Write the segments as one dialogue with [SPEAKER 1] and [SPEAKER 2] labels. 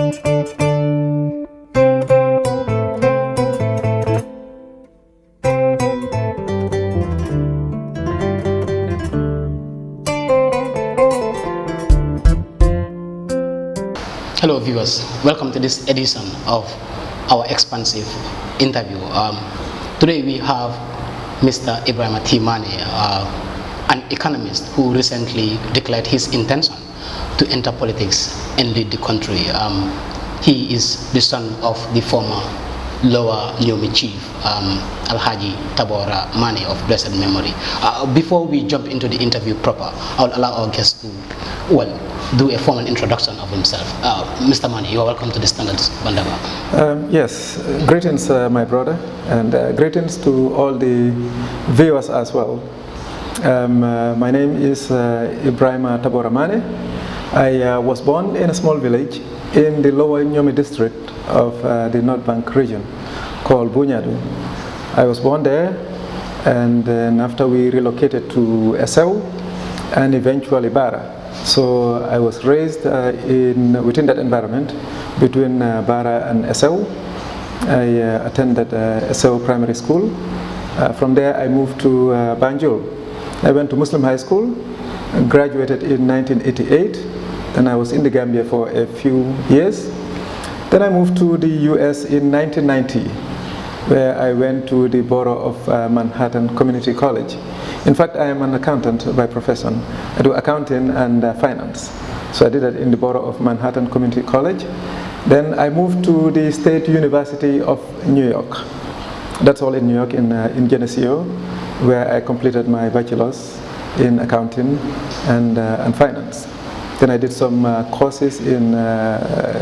[SPEAKER 1] Hello viewers, welcome to this edition of our expansive interview. Today we have Mr. Ebrima Manneh, an economist who recently declared his intention to enter politics and lead the country. He is the son of the former Lower Nyomi chief, Alagie Manneh of blessed memory. Before we jump into the interview proper, I'll allow our guest to, do a formal introduction of himself. Mr. Manneh, you are welcome to the Standards Bantaba.
[SPEAKER 2] Yes, greetings my brother, and greetings to all the viewers as well. My name is Ebrima Manneh. I was born in a small village in the Lower Nyomi district of the North Bank region called Bunyadu. I was born there, and then after we relocated to Esau and eventually Bara. So I was raised within that environment between Bara and Esau. I attended Esau Primary School. From there I moved to Banjul. I went to Muslim High School, graduated in 1988. Then I was in the Gambia for a few years. Then I moved to the US in 1990, where I went to the borough of Manhattan Community College. In fact, I am an accountant by profession. I do accounting and finance. So I did that in the borough of Manhattan Community College. Then I moved to the State University of New York. That's all in New York, in Geneseo, where I completed my bachelor's in accounting and finance. Then I did some courses in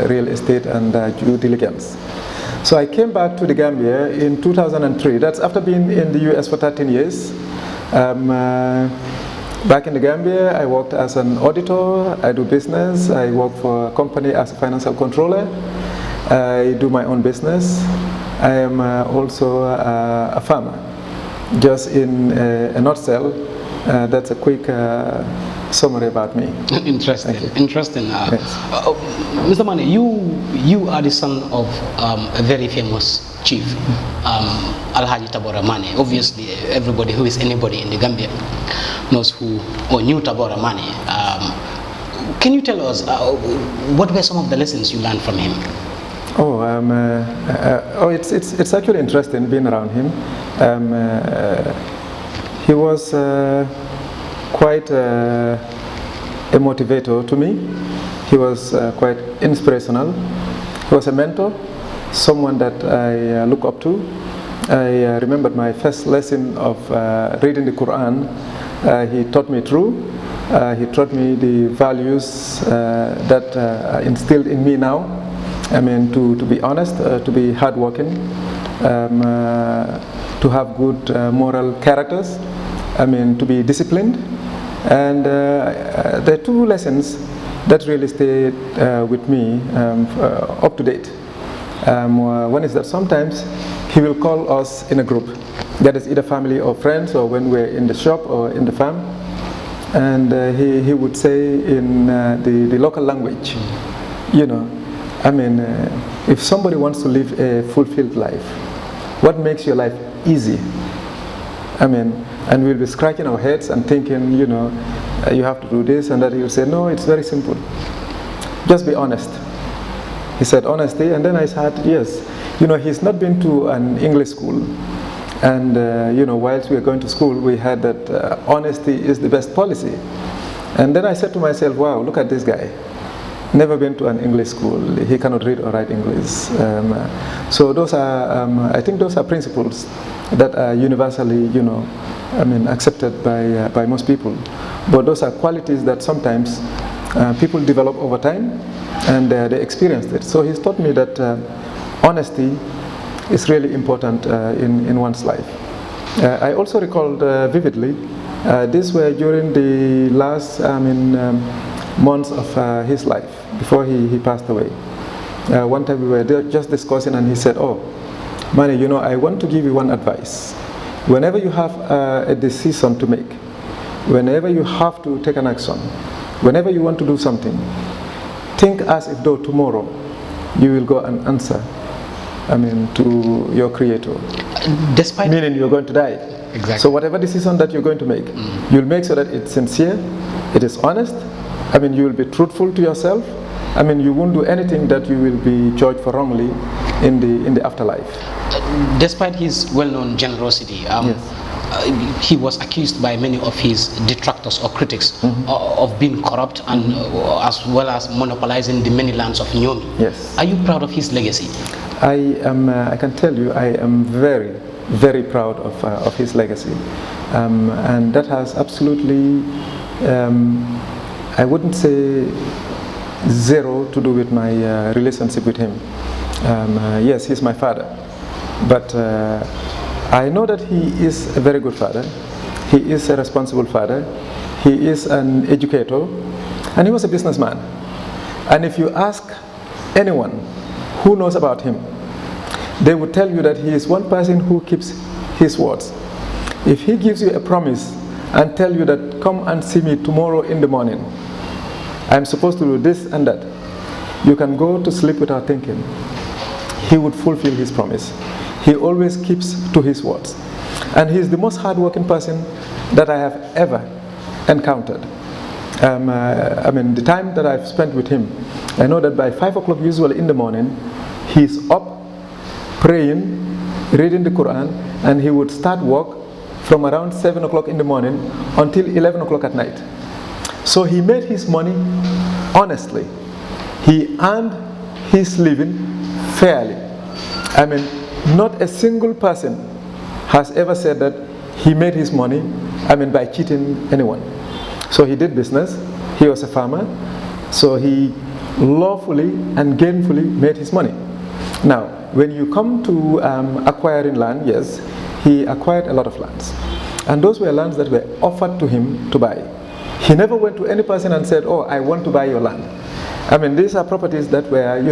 [SPEAKER 2] real estate and due diligence. So I came back to the Gambia in 2003. That's after being in the US for 13 years. Back in the Gambia, I worked as an auditor. I do business. I work for a company as a financial controller. I do my own business. I am also a farmer. Just in a nutshell, that's a quick summary about me.
[SPEAKER 1] Interesting.
[SPEAKER 2] Yes.
[SPEAKER 1] Mr. Manneh, you are the son of a very famous chief, Alagie Manneh. Obviously, everybody who is anybody in the Gambia knows who or knew Manneh. Can you tell us what were some of the lessons you learned from him?
[SPEAKER 2] It's actually interesting being around him. He was quite a motivator to me. He was quite inspirational. He was a mentor, someone that I look up to. I remembered my first lesson of reading the Quran. He taught me through. He taught me the values that are instilled in me now. I mean, to be honest, to be hardworking, to have good moral characters. I mean, to be disciplined. And there are two lessons that really stayed with me up to date. One is that sometimes he will call us in a group, that is either family or friends, or when we're in the shop or in the farm, and he would say in the local language, I mean, if somebody wants to live a fulfilled life, what makes your life easy? I mean, and we'll be scratching our heads and thinking, you have to do this and that. He'll say, no, it's very simple. Just be honest. He said honesty, and then I said, yes. He's not been to an English school. And, whilst we were going to school, we had that honesty is the best policy. And then I said to myself, wow, look at this guy. Never been to an English school. He cannot read or write English. So those are, I think those are principles that are universally, accepted by most people. But those are qualities that sometimes people develop over time, and they experienced it. So he's taught me that honesty is really important in one's life. I also recalled vividly, these were during the last months of his life, before he passed away. One time we were just discussing, and he said, oh, Manneh, I want to give you one advice. Whenever you have a decision to make, whenever you have to take an action, whenever you want to do something, think as if though tomorrow you will go and answer, to your Creator.
[SPEAKER 1] Despite
[SPEAKER 2] meaning you're going to die.
[SPEAKER 1] Exactly.
[SPEAKER 2] So whatever decision that you're going to make, you'll make sure that it's sincere, it is honest. You will be truthful to yourself. You won't do anything that you will be judged for wrongly in the afterlife.
[SPEAKER 1] Despite his well-known generosity, he was accused by many of his detractors or critics of being corrupt and as well as monopolizing the many lands of Nyomi.
[SPEAKER 2] Yes.
[SPEAKER 1] Are you proud of his legacy?
[SPEAKER 2] I can tell you, I am very, very proud of his legacy, and that has absolutely, I wouldn't say zero to do with my relationship with him. Yes, he's my father, but I know that he is a very good father. He is a responsible father. He is an educator, and he was a businessman. And if you ask anyone who knows about him, they would tell you that he is one person who keeps his words. If he gives you a promise and tell you that come and see me tomorrow in the morning, I'm supposed to do this and that, you can go to sleep without thinking. He would fulfill his promise. He always keeps to his words. And he's the most hardworking person that I have ever encountered. The time that I've spent with him, I know that by 5 o'clock usually in the morning, he's up, praying, reading the Quran, and he would start work from around 7 o'clock in the morning until 11 o'clock at night. So he made his money honestly. He earned his living fairly. Not a single person has ever said that he made his money, by cheating anyone. So he did business. He was a farmer. So he lawfully and gainfully made his money. Now, when you come to acquiring land, yes, he acquired a lot of lands. And those were lands that were offered to him to buy. He never went to any person and said, oh, I want to buy your land. These are properties that were,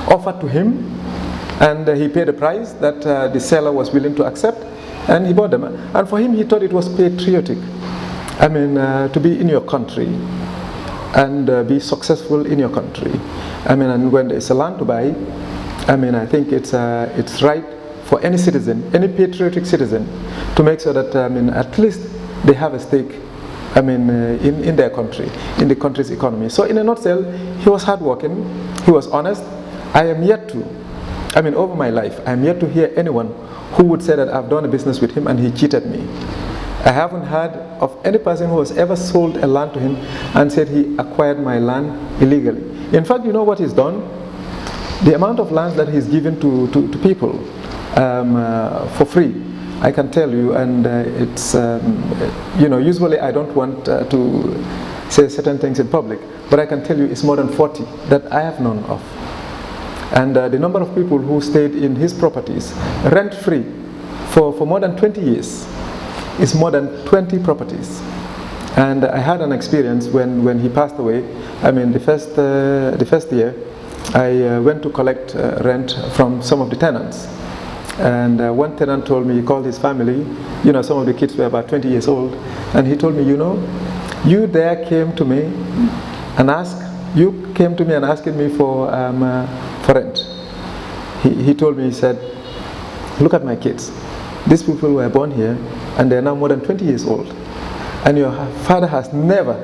[SPEAKER 2] offered to him, and he paid a price that the seller was willing to accept, and he bought them. And for him, he thought it was patriotic. To be in your country and be successful in your country. And when there's a land to buy, I think it's right for any citizen, any patriotic citizen, to make sure that at least they have a stake in their country, in the country's economy. So in a nutshell, he was hardworking, he was honest. I am yet to, over my life, I am yet to hear anyone who would say that I've done a business with him and he cheated me. I haven't heard of any person who has ever sold a land to him and said he acquired my land illegally. In fact, you know what he's done? The amount of land that he's given to people for free, I can tell you, and it's, usually I don't want to say certain things in public, but I can tell you it's more than 40 that I have known of. And the number of people who stayed in his properties rent-free for more than 20 years is more than 20 properties. And I had an experience when he passed away. The first year, I went to collect rent from some of the tenants. And one tenant told me, he called his family, some of the kids were about 20 years old, and he told me, you there came to me and asked me for rent. He told me, he said, look at my kids. These people were born here and they're now more than 20 years old. And your father has never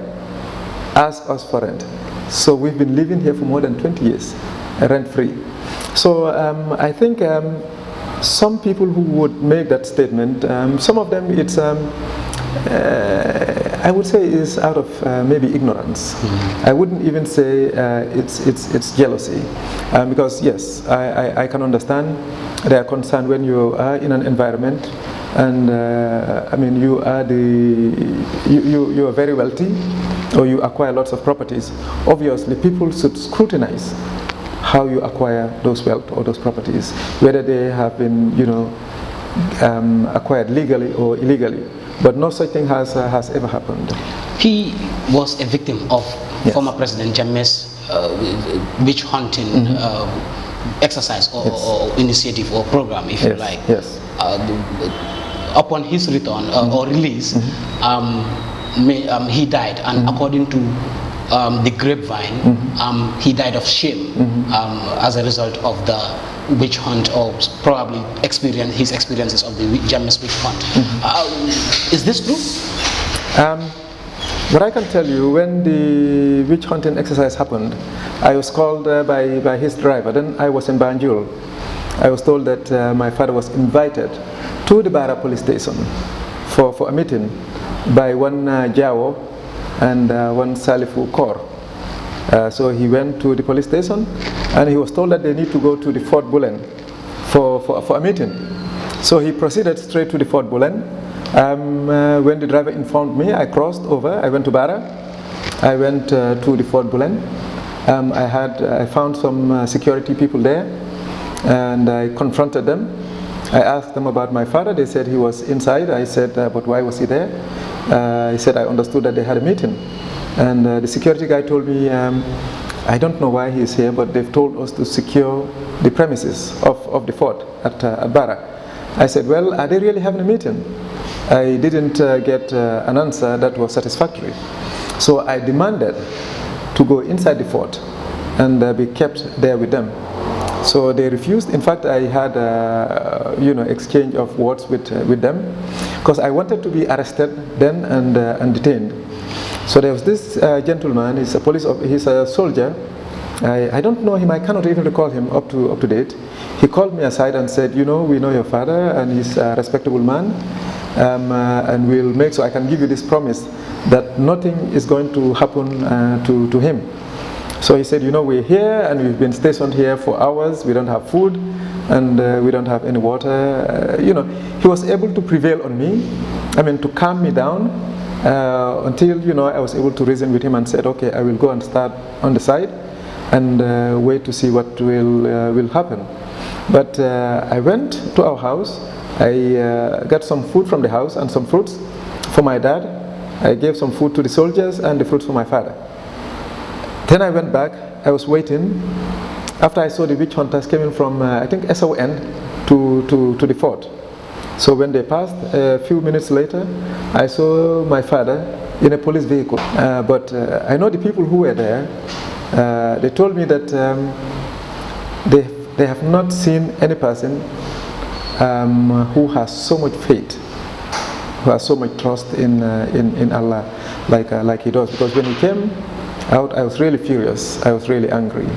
[SPEAKER 2] asked us for rent. So we've been living here for more than 20 years, rent-free. So I think some people who would make that statement, some of them it's, I would say is out of maybe ignorance. I wouldn't even say it's jealousy, because yes, I can understand their concern when you are in an environment and you are you are very wealthy or you acquire lots of properties. Obviously, people should scrutinize how you acquire those wealth or those properties, whether they have been acquired legally or illegally. But no such thing has ever happened. He
[SPEAKER 1] was a victim of former President Jammeh's witch hunting exercise or initiative or program, if you like.
[SPEAKER 2] Yes.
[SPEAKER 1] Upon his return or release, he died, and according to the grapevine, he died of shame as a result of the witch hunt, or probably his experiences of the Jammeh's witch hunt. Is this true?
[SPEAKER 2] What I can tell you, when the witch hunting exercise happened, I was called by his driver. Then I was in Banjul. I was told that my father was invited to the Bara police station for a meeting by one Jawo and one Salifu Kor. So he went to the police station and he was told that they need to go to the Fort Bulen for a meeting. So he proceeded straight to the Fort Bulen. When the driver informed me, I crossed over. I went to Bara. I went to the Fort Bulen. I found some security people there, and I confronted them. I asked them about my father. They said he was inside. I said, but why was he there? He said, I understood that they had a meeting. And the security guy told me, I don't know why he's here, but they've told us to secure the premises of the fort at Bara. I said, well, are they really having a meeting? I didn't get an answer that was satisfactory. So I demanded to go inside the fort and be kept there with them. So they refused. In fact, I had exchange of words with them, because I wanted to be arrested then and detained. So there was this gentleman. He's he's a soldier. I don't know him. I cannot even recall him up to date. He called me aside and said, we know your father, and he's a respectable man, and we'll make so I can give you this promise that nothing is going to happen to him. So he said, we're here and we've been stationed here for hours. We don't have food and we don't have any water. He was able to prevail on me. To calm me down until I was able to reason with him and said, okay, I will go and start on the side and wait to see what will happen. But I went to our house. I got some food from the house and some fruits for my dad. I gave some food to the soldiers and the fruits for my father. Then I went back. I was waiting. After I saw the witch hunters coming from, I think, SON to the fort. So when they passed, a few minutes later, I saw my father in a police vehicle. But I know the people who were there. They told me that they have not seen any person who has so much faith, who has so much trust in Allah like he does. Because when he came out, I was really furious. I was really angry.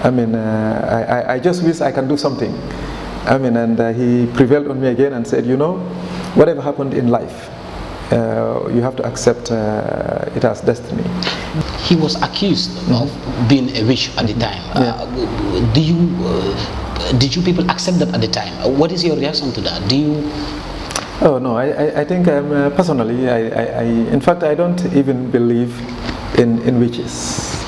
[SPEAKER 2] I just wish I can do something. And he prevailed on me again and said, whatever happened in life, you have to accept it as destiny.
[SPEAKER 1] He was accused of being a witch at the time. Did you people accept that at the time? What is your reaction to that? Do you?
[SPEAKER 2] Oh no, I think personally, in fact, I don't even believe in witches.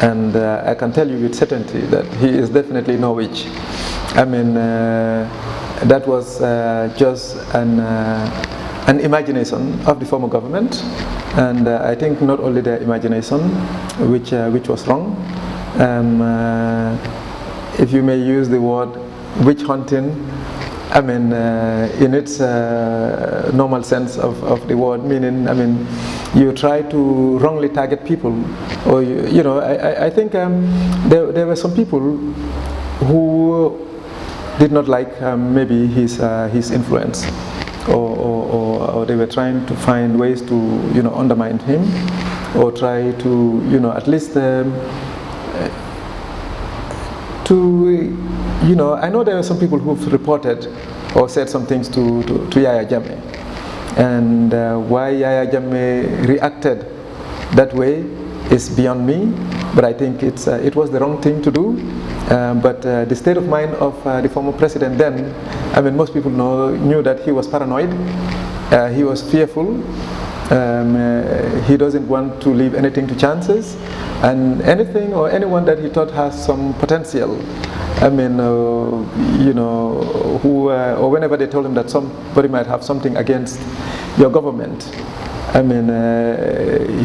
[SPEAKER 2] And I can tell you with certainty that he is definitely no witch. That was just an imagination of the former government, and I think not only their imagination, which was wrong. If you may use the word witch hunting, in its normal sense of the word, meaning, you try to wrongly target people, or I think there were some people who did not like maybe his influence, or they were trying to find ways to undermine him, or try to at least I know there are some people who've reported or said some things to Yaya Jammeh, and why Yaya Jammeh reacted that way is beyond me, but I think it was the wrong thing to do. But the state of mind of the former president then, most people knew that he was paranoid, he was fearful, he doesn't want to leave anything to chances, and anything or anyone that he thought has some potential, or whenever they told him that somebody might have something against your government,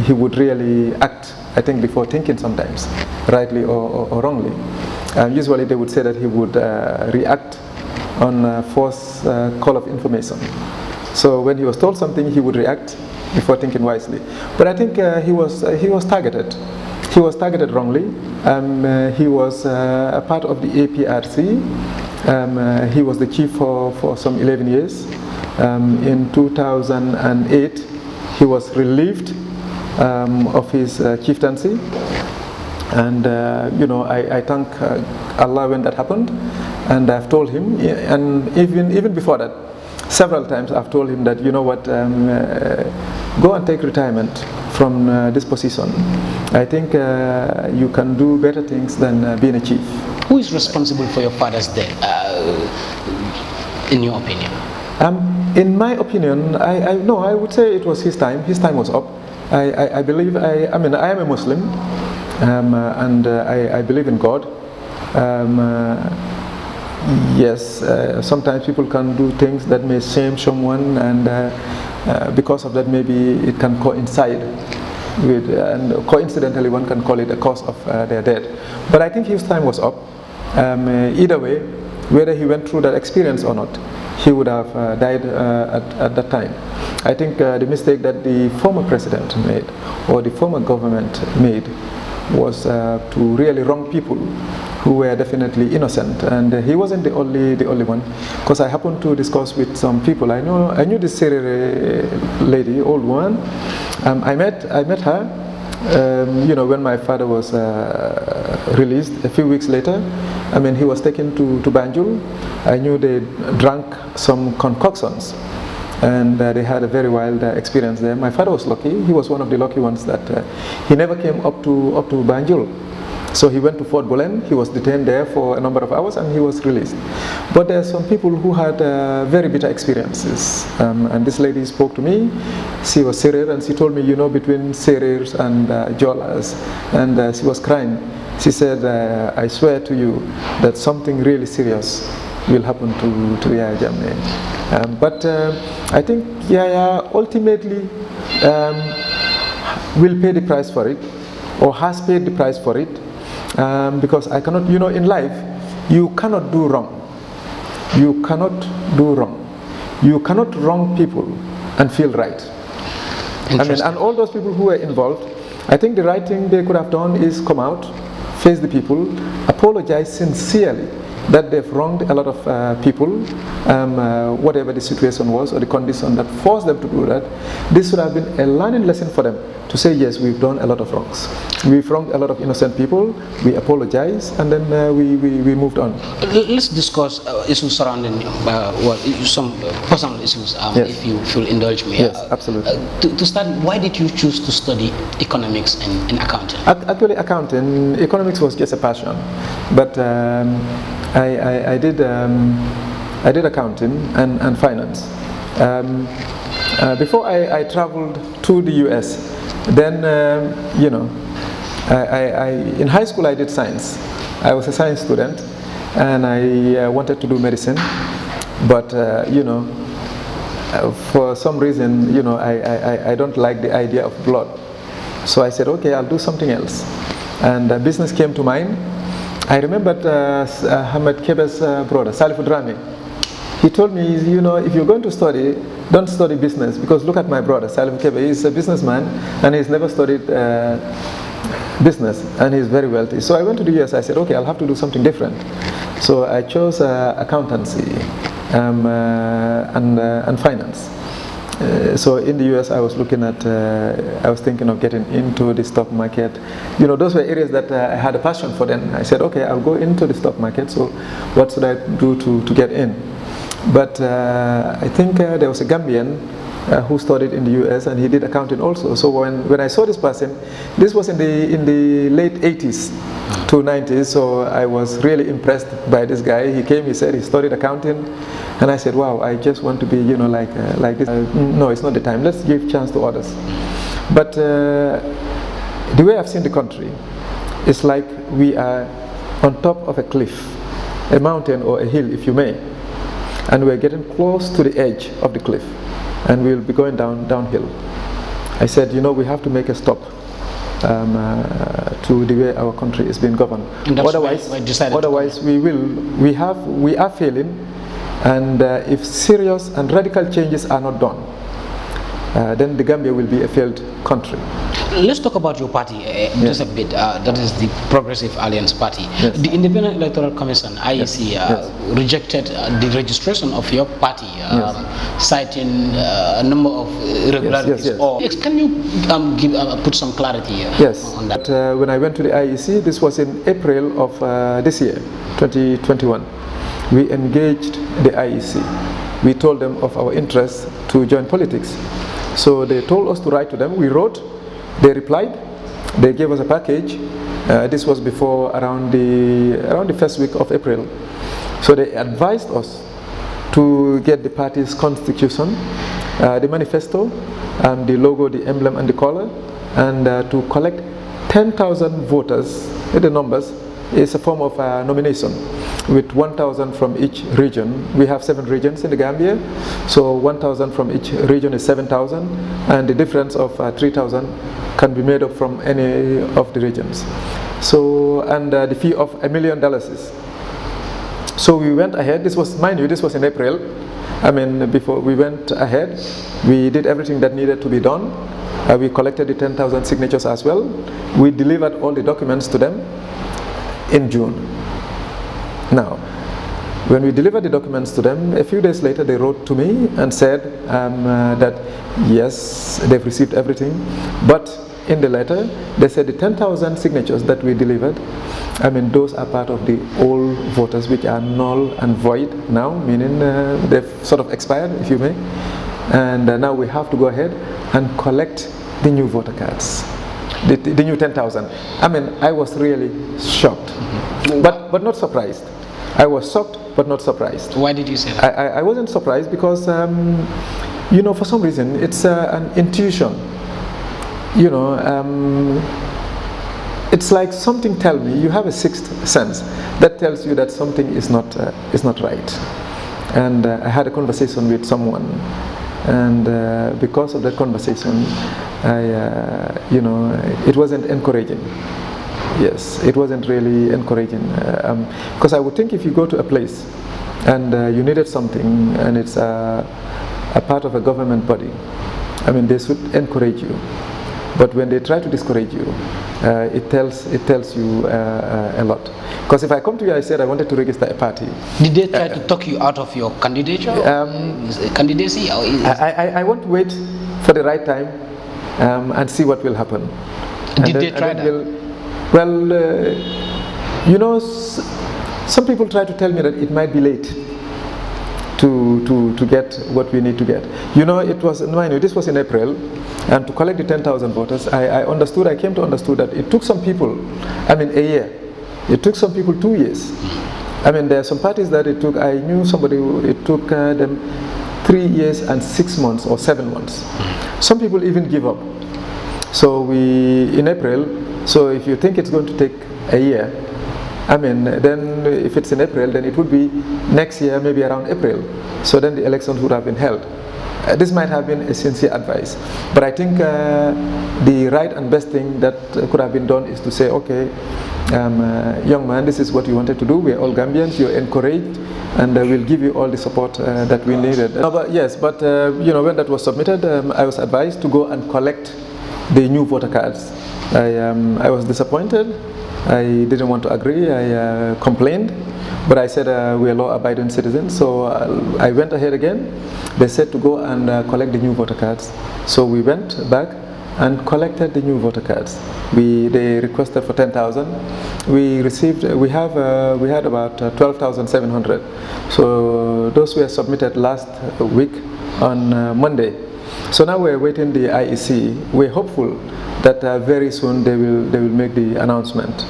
[SPEAKER 2] he would really act, I think, before thinking sometimes, rightly or wrongly. Usually they would say that he would react on false call of information. So when he was told something, he would react, before thinking wisely. But I think he was targeted. He was targeted wrongly. He was a part of the APRC. He was the chief for some 11 years. In 2008, he was relieved of his chieftaincy. And I thank Allah when that happened. And I've told him, and even before that, several times I've told him that, you know what, go and take retirement from this position. I think you can do better things than being a chief.
[SPEAKER 1] Who is responsible for your father's death, in your opinion?
[SPEAKER 2] In my opinion, I would say it was his time. His time was up. I believe, I am a Muslim, and I believe in God. Yes, sometimes people can do things that may shame someone, and because of that maybe it can coincide with, and coincidentally one can call it a cause of their death. But I think his time was up. Either way, whether he went through that experience or not, he would have died at that time. I think the mistake that the former president made, or the former government made, was to really wrong people who were definitely innocent, and he wasn't the only one. Because I happened to discuss with some people. I knew this Serere lady, old woman. I met her. When my father was released a few weeks later. He was taken to Banjul. I knew they drank some concoctions, and they had a very wild experience there. My father was lucky. He was one of the lucky ones that he never came up to Banjul. So he went to Fort Bolen. He was detained there for a number of hours, and he was released. But there are some people who had very bitter experiences. And this lady spoke to me. She was Serer, and she told me, between Serers and Jolas, and she was crying. She said, I swear to you that something really serious will happen to Yaya Jammeh. But I think Yaya ultimately will pay the price for it, or has paid the price for it, because I cannot, in life, you cannot do wrong. You cannot do wrong. You cannot wrong people and feel right. And all those people who were involved, I think the right thing they could have done is come out, face the people, apologize sincerely that they've wronged a lot of people, whatever the situation was or the condition that forced them to do that. This would have been a learning lesson for them to say, yes, we've done a lot of wrongs. We've wronged a lot of innocent people, we apologize, and then we moved on.
[SPEAKER 1] Let's discuss issues surrounding, some personal issues,
[SPEAKER 2] yes.
[SPEAKER 1] if you will indulge me.
[SPEAKER 2] Yes, absolutely.
[SPEAKER 1] To start, why did you choose to study economics and accounting?
[SPEAKER 2] Actually, economics was just a passion. But I did accounting and finance. Before I traveled to the US, then in high school I did science. I was a science student, and I wanted to do medicine, but for some reason I don't like the idea of blood. So I said, okay, I'll do something else, and business came to mind. I remembered Hamad Kebe's brother, Salif Drami. He told me, if you're going to study, don't study business, because look at my brother, Salif Kebe. He's a businessman, and he's never studied business, and he's very wealthy. So I went to the US. I said, okay, I'll have to do something different. So I chose accountancy and finance. So in the US, I was looking at, I was thinking of getting into the stock market. Those were areas that I had a passion for then. I said, okay, I'll go into the stock market. So what should I do to get in? But I think there was a Gambian who studied in the US, and he did accounting also. So when I saw this person, this was in the late 80s to 90s, so I was really impressed by this guy. He came, he said he studied accounting, and I said, wow, I just want to be, like this. No, it's not the time. Let's give chance to others. But the way I've seen the country, it's like we are on top of a cliff, a mountain or a hill, if you may, and we're getting close to the edge of the cliff, and we'll be going downhill. I said, we have to make a stop to the way our country is being governed. Otherwise, we are failing, and if serious and radical changes are not done, then the Gambia will be a failed country.
[SPEAKER 1] Let's talk about your party just a bit. That is the Progressive Alliance Party.
[SPEAKER 2] Yes.
[SPEAKER 1] The Independent Electoral Commission, IEC, rejected the registration of your party, citing a number of irregularities. Can you put some clarity on that?
[SPEAKER 2] But, when I went to the IEC, this was in April of this year, 2021. We engaged the IEC. We told them of our interest to join politics. So they told us to write to them. We wrote. They replied. They gave us a package. This was before around the first week of April. So they advised us to get the party's constitution, the manifesto, the logo, the emblem, and the color, and to collect 10,000 voters. The numbers is a form of nomination, with 1,000 from each region. We have 7 regions in the Gambia, so 1,000 from each region is 7,000, and the difference of 3,000 can be made up from any of the regions. So, and the fee of $1 million. So we went ahead. This was, mind you, this was in April. I mean, before we went ahead, we did everything that needed to be done. We collected the 10,000 signatures as well. We delivered all the documents to them in June. Now, when we delivered the documents to them, a few days later they wrote to me and said that yes, they've received everything, but in the letter they said the 10,000 signatures that we delivered, I mean, those are part of the old voters which are null and void now, meaning they've sort of expired, if you may, and now we have to go ahead and collect the new voter cards. The new 10,000. I mean, I was really shocked, but not surprised. I was shocked, but not surprised.
[SPEAKER 1] Why did you say that?
[SPEAKER 2] I wasn't surprised because, you know, for some reason, it's an intuition. You know, it's like something tells me, you have a sixth sense that tells you that something is not right. And I had a conversation with someone, and because of that conversation, you know, it wasn't encouraging. Yes, it wasn't really encouraging. Because I would think if you go to a place and you needed something and it's a part of a government body, I mean, they should encourage you. But when they try to discourage you, it tells you a lot. Because if I come to you, I said I wanted to register a party.
[SPEAKER 1] Did they try to talk you out of your candidature? Candidacy? Or
[SPEAKER 2] I want to wait for the right time and see what will happen.
[SPEAKER 1] Did they try that?
[SPEAKER 2] Well, you know, some people try to tell me that it might be late to get what we need to get. You know, it was, mind you, this was in April, and to collect the 10,000 voters, I came to understand that it took some people, I mean, a year. It took some people 2 years. I mean, there are some parties that it took, I knew somebody, it took them 3 years and 6 months or 7 months. Some people even give up. So in April, so if you think it's going to take a year, I mean, then if it's in April, then it would be next year, maybe around April. So then the elections would have been held. This might have been a sincere advice. But I think the right and best thing that could have been done is to say, okay, young man, this is what you wanted to do. We're all Gambians, you're encouraged, and we'll give you all the support that we needed. But you know, when that was submitted, I was advised to go and collect the new voter cards. I was disappointed. I didn't want to agree. I complained, but I said we're law-abiding citizens. So I went ahead again. They said to go and collect the new voter cards. So we went back and collected the new voter cards. They requested for 10,000. We received. We had about 12,700. So those were submitted last week on Monday. So now we're waiting the IEC. We're hopeful that very soon they will make the announcement.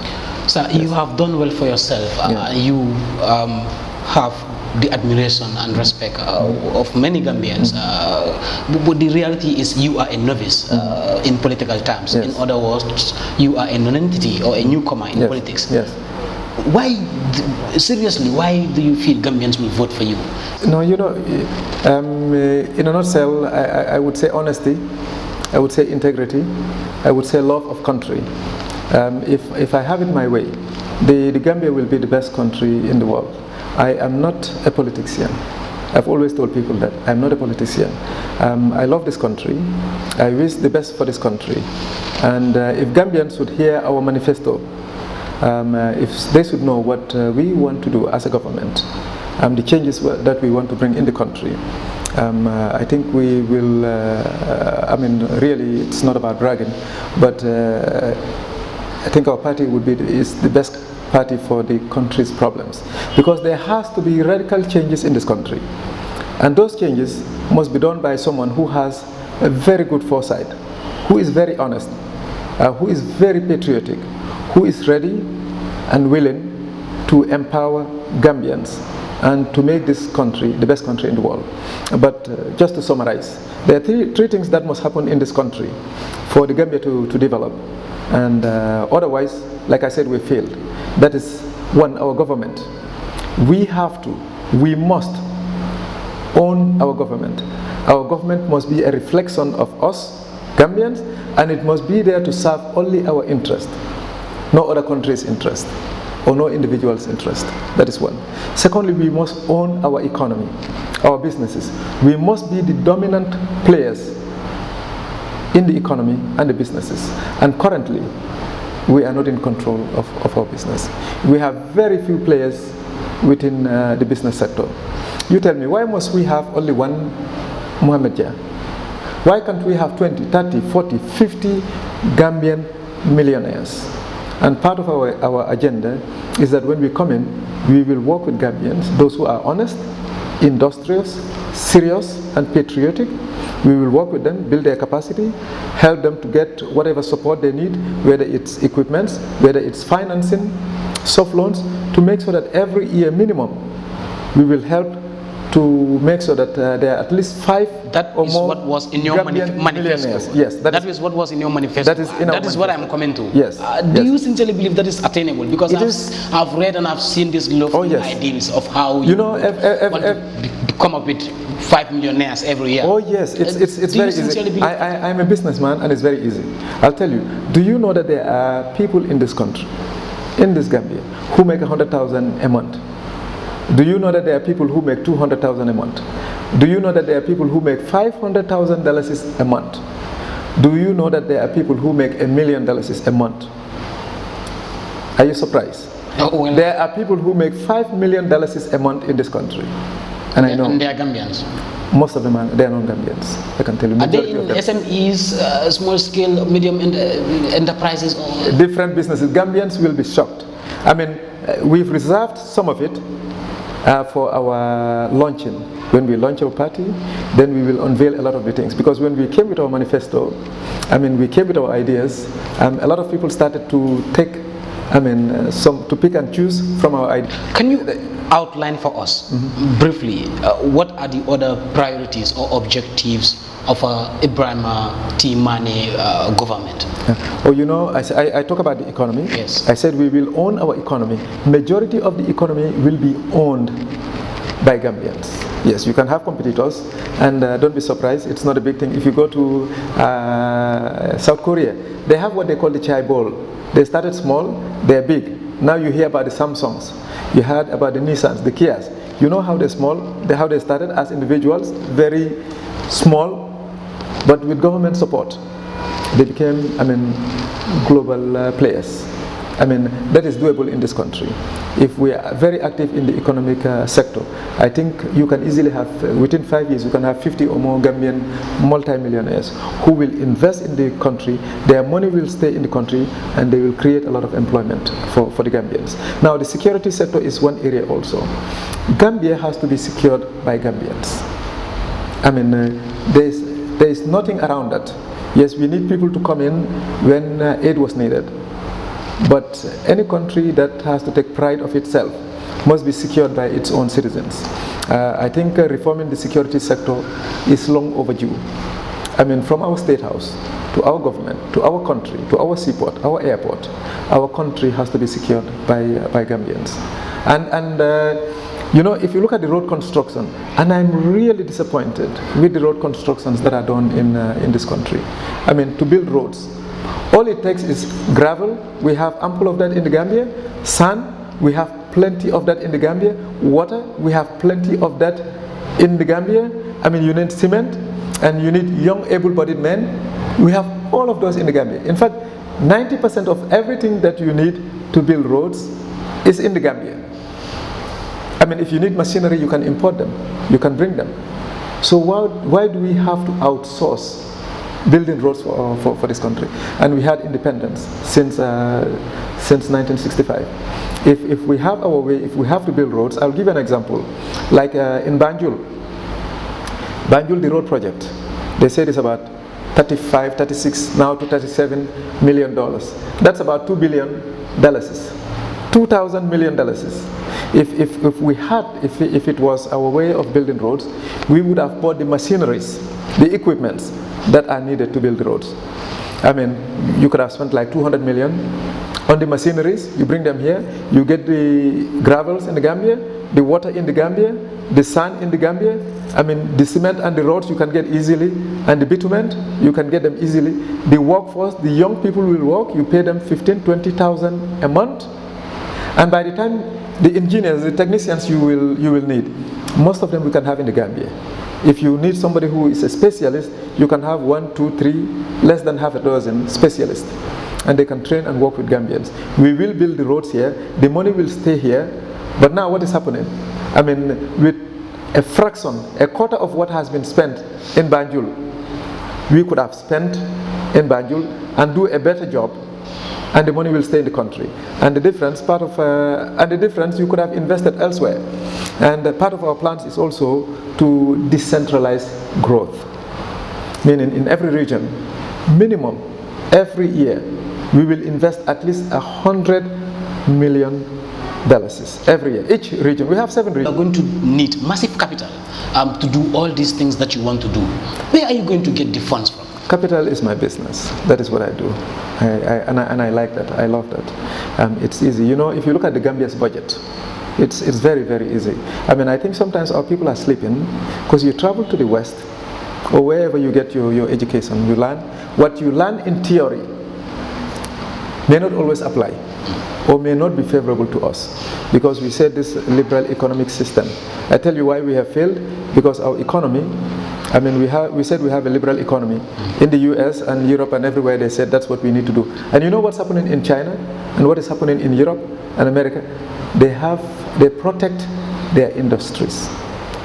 [SPEAKER 1] Sir, you have done well for yourself. You have the admiration and respect of many Gambians. But the reality is you are a novice in political terms.
[SPEAKER 2] Yes.
[SPEAKER 1] In other words, you are a non-entity or a newcomer in politics.
[SPEAKER 2] Yes.
[SPEAKER 1] Why, seriously, why do you feel Gambians will vote for you?
[SPEAKER 2] No, you know, in a nutshell, I would say honesty, I would say integrity, I would say love of country. If I have it my way, the Gambia will be the best country in the world. I am not a politician. I've always told people that I'm not a politician. I love this country. I wish the best for this country. And if Gambians would hear our manifesto, if they should know what we want to do as a government, the changes that we want to bring in the country, I think we will, really it's not about bragging, but I think our party is the best party for the country's problems, because there has to be radical changes in this country, and those changes must be done by someone who has a very good foresight, who is very honest, who is very patriotic, who is ready and willing to empower Gambians and to make this country the best country in the world. But just to summarize, there are three things that must happen in this country for the Gambia to develop, and otherwise, like I said, we failed. That is, one, our government. We must own our government. Our government must be a reflection of us, Gambians, and it must be there to serve only our interest, no other country's interest, or no individual's interest. That is one. Secondly, we must own our economy, our businesses. We must be the dominant players in the economy and the businesses. And currently, we are not in control of our business. We have very few players within the business sector. You tell me, why must we have only one Mohamed Jah? Why can't we have 20, 30, 40, 50 Gambian millionaires? And part of our agenda is that when we come in, we will work with Gambians, those who are honest, industrious, serious, and patriotic. We will work with them, build their capacity, help them to get whatever support they need, whether it's equipment, whether it's financing, soft loans, to make sure that every year minimum, we will help to make sure that there are at least 5
[SPEAKER 1] that
[SPEAKER 2] or
[SPEAKER 1] is
[SPEAKER 2] more
[SPEAKER 1] what was in your manifesto.
[SPEAKER 2] Yes,
[SPEAKER 1] that is what was in your manifesto. That is what I'm coming to.
[SPEAKER 2] Yes.
[SPEAKER 1] Do you sincerely believe that is attainable? Because I've read and I've seen these lofty ideals of how you want to come up with 5 millionaires every year.
[SPEAKER 2] Oh yes, it's very easy. I'm a businessman and it's very easy. I'll tell you, do you know that there are people in this country, in this Gambia, who make 100,000 a month? Do you know that there are people who make 200,000 a month? Do you know that there are people who make $500,000 a month? Do you know that there are people who make $1 million a month? Are you surprised?
[SPEAKER 1] Oh, well,
[SPEAKER 2] there are people who make $5 million a month in this country. And I know.
[SPEAKER 1] And they are Gambians.
[SPEAKER 2] Most of them they are non-Gambians. I can tell you.
[SPEAKER 1] Are they in SMEs, small scale, medium enterprises? Or?
[SPEAKER 2] Different businesses. Gambians will be shocked. I mean, we've reserved some of it for our launching. When we launch our party, then we will unveil a lot of the things. Because when we came with our manifesto, we came with our ideas, a lot of people started to take, to pick and choose from our ideas.
[SPEAKER 1] Can you outline for us briefly what are the other priorities or objectives of Ebrima Manneh government?
[SPEAKER 2] Oh, you know, I talk about the economy.
[SPEAKER 1] Yes.
[SPEAKER 2] I said we will own our economy. Majority of the economy will be owned by Gambians. Yes, you can have competitors, and don't be surprised, it's not a big thing. If you go to South Korea, they have what they call the chai bowl. They started small, they're big. Now you hear about the Samsungs, you heard about the Nissans, the Kias. You know how they're small, how they started as individuals, very small, but with government support, they became, global players. That is doable in this country. If we are very active in the economic sector, I think you can easily have, within 5 years, you can have 50 or more Gambian multimillionaires who will invest in the country, their money will stay in the country, and they will create a lot of employment for the Gambians. Now, the security sector is one area also. Gambia has to be secured by Gambians. There is nothing around that. Yes, we need people to come in when aid was needed. But any country that has to take pride of itself must be secured by its own citizens. I think reforming the security sector is long overdue. From our state house to our government, to our country, to our seaport, our airport, our country has to be secured by Gambians. You know, if you look at the road construction, and I'm really disappointed with the road constructions that are done in this country. To build roads, all it takes is gravel. We have ample of that in the Gambia. Sand, we have plenty of that in the Gambia. Water, we have plenty of that In the Gambia, I mean, you need cement and you need young able-bodied men. We have all of those in the Gambia. In fact, 90% of everything that you need to build roads is in the Gambia. I mean, if you need machinery, you can import them. You can bring them. So why do we have to outsource building roads for this country? And we had independence since 1965. If we have our way, if we have to build roads, I'll give you an example. Like in Banjul, the road project, they said it's about 35, 36, now to $37 million. That's about $2 billion. $2,000 million. If it was our way of building roads, we would have bought the machineries, the equipments that are needed to build the roads. I mean, you could have spent like 200 million on the machineries. You bring them here, you get the gravels in the Gambia, the water in the Gambia, the sand in the Gambia. I mean, the cement and the roads you can get easily, and the bitumen, you can get them easily. The workforce, the young people will work, you pay them 15,000, 20,000 a month. And by the time the engineers, the technicians you will need, most of them we can have in the Gambia. If you need somebody who is a specialist, you can have 1, 2, 3, less than half a dozen specialists. And they can train and work with Gambians. We will build the roads here, the money will stay here. But now what is happening? I mean, with a fraction, a quarter of what has been spent in Banjul, we could have spent in Banjul and do a better job, and the money will stay in the country. And the difference, you could have invested elsewhere. And part of our plans is also to decentralize growth, meaning in every region, minimum every year, we will invest at least $100 million every year. Each region, we have 7 regions.
[SPEAKER 1] You are going to need massive capital to do all these things that you want to do. Where are you going to get the funds from?
[SPEAKER 2] Capital is my business. That is what I do. And I like that. I love that. It's easy. You know, if you look at the Gambia's budget, it's very, very easy. I mean, I think sometimes our people are sleeping because you travel to the West or wherever you get your education, you learn. What you learn in theory may not always apply or may not be favorable to us because we said this liberal economic system. I tell you why we have failed, because our economy, I mean, we said we have a liberal economy. In the US and Europe and everywhere they said that's what we need to do. And you know what's happening in China and what is happening in Europe and America? They protect their industries.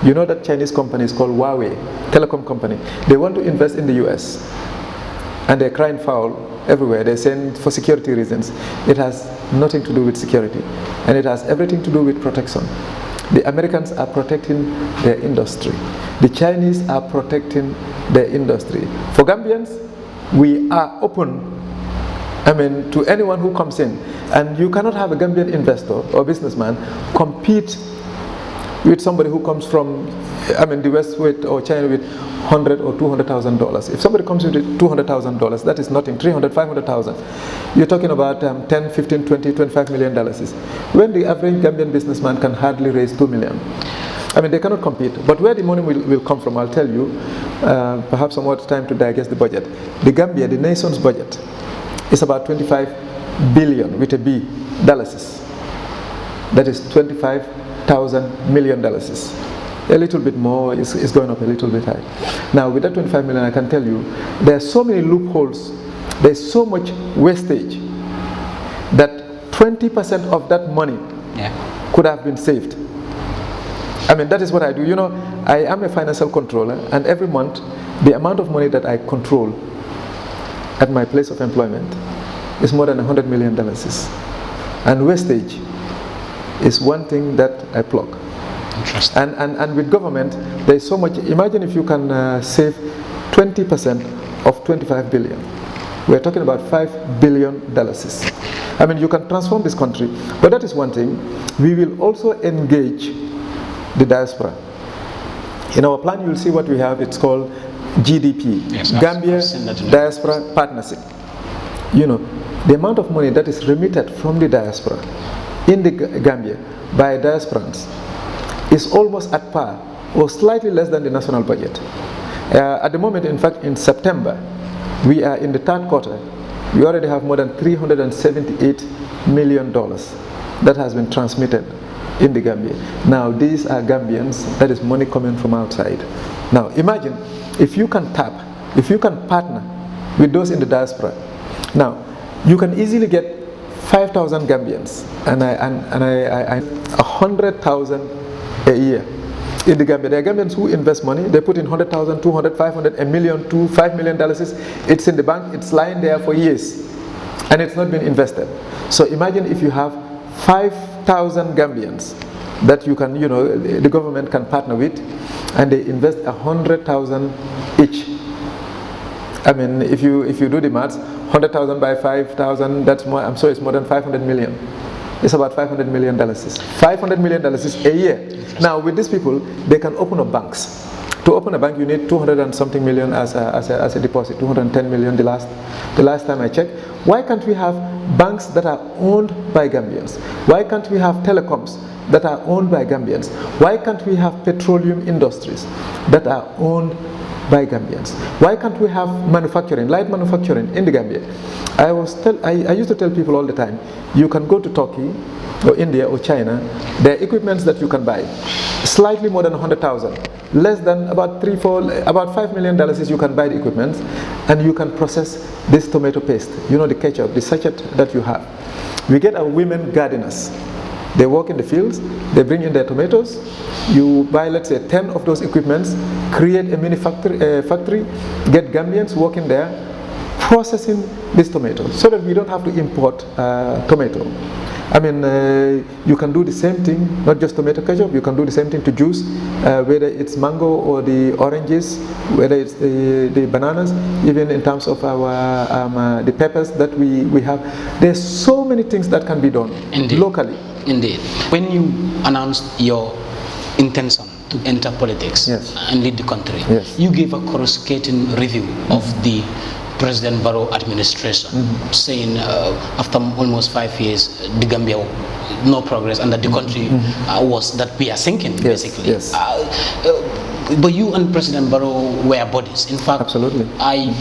[SPEAKER 2] You know that Chinese company is called Huawei, telecom company. They want to invest in the US and they're crying foul everywhere. They're saying for security reasons. It has nothing to do with security and it has everything to do with protection. The Americans are protecting their industry. The Chinese are protecting their industry. For Gambians, we are open, I mean, to anyone who comes in. And you cannot have a Gambian investor or businessman compete with somebody who comes from, I mean, the West with or China with $100,000 or $200,000. If somebody comes with $200,000, that is nothing. 300, 500,000. You're talking about 10, 15, 20, $25 million. When the average Gambian businessman can hardly raise $2 million. I mean, they cannot compete. But where the money will come from, I'll tell you, perhaps some more time to digest the budget. The Gambia, the nation's budget, is about 25 billion with a B, dollars. That is $25,000 million. A little bit more, is going up a little bit high. Now, with that 25 million, I can tell you, there are so many loopholes, there's so much wastage, that 20% of that money could have been saved. I mean, that is what I do. You know, I am a financial controller, and every month, the amount of money that I control at my place of employment is more than $100 million. And wastage is one thing that I plug. And with government, there is so much. Imagine if you can save 20% of 25 billion. We're talking about $5 billion. I mean, you can transform this country. But that is one thing. We will also engage the diaspora. In our plan, you'll see what we have. It's called GDP, yes, Gambia Diaspora Partnership. You know, the amount of money that is remitted from the diaspora in the Gambia by diasporans is almost at par or slightly less than the national budget. At the moment, in fact, in September, we are in the 3rd quarter. We already have more than $378 million that has been transmitted in the Gambia. Now these are Gambians, that is money coming from outside. Now imagine if you can partner with those in the diaspora. Now you can easily get 5,000 Gambians and 100,000 a year in the Gambia. There are Gambians who invest money, they put in 100,000, 200, 500, $1 million, $5 million. It's in the bank, it's lying there for years and it's not been invested. So imagine if you have 5,000 Gambians that you can, the government can partner with, and they invest 100,000 each. I mean, if you do the maths, 100,000 by 5,000, that's more. I'm sorry, it's more than 500 million. It's about $500 million. $500 million a year. Now, with these people, they can open up banks. To open a bank, you need 200 and something million as a deposit. 210 million the last time I checked. Why can't we have banks that are owned by Gambians? Why can't we have telecoms that are owned by Gambians? Why can't we have petroleum industries that are owned by Gambians? Why can't we have manufacturing, light manufacturing in the Gambia? I used to tell people all the time, you can go to Turkey or India or China, there are equipments that you can buy, slightly more than 100,000, less than about $5 million you can buy the equipment, and you can process this tomato paste, the ketchup, the sachet that you have. We get our women gardeners. They work in the fields, they bring in their tomatoes, you buy, let's say, 10 of those equipments, create a mini factory, get Gambians working there, processing this tomato, so that we don't have to import tomato. I mean, you can do the same thing, not just tomato ketchup, you can do the same thing to juice, whether it's mango or the oranges, whether it's the bananas, even in terms of our the peppers that we have. There's so many things that can be done locally.
[SPEAKER 1] Indeed. When you announced your intention to enter politics and lead the country, you gave a coruscating review of the President Barrow administration, saying after almost 5 years, the Gambia, no progress, and that the country was that we are sinking, basically. But you and President Barrow were buddies. In fact,
[SPEAKER 2] absolutely.
[SPEAKER 1] I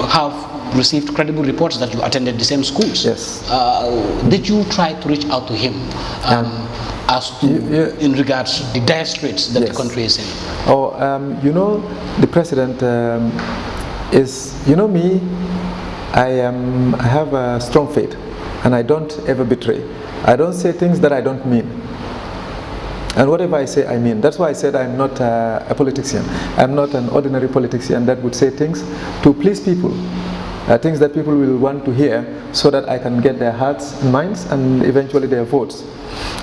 [SPEAKER 1] have received credible reports that you attended the same schools. Did you try to reach out to him as to in regards to the dire straits that the country is in?
[SPEAKER 2] The president is, me, I have a strong faith, and I don't ever betray. I don't say things that I don't mean. And whatever I say, I mean. That's why I said I'm not a politician. I'm not an ordinary politician that would say things to please people. Things that people will want to hear, so that I can get their hearts and minds and eventually their votes.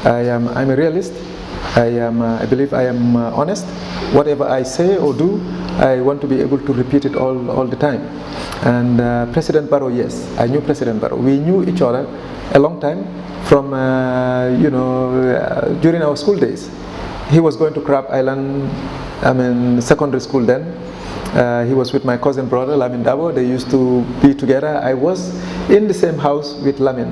[SPEAKER 2] I'm a realist. I believe I am honest. Whatever I say or do, I want to be able to repeat it all the time. And President Barrow, yes, I knew President Barrow. We knew each other a long time from, during our school days. He was going to Crab Island, secondary school then. He was with my cousin brother, Lamin Dabo. They used to be together. I was in the same house with Lamin.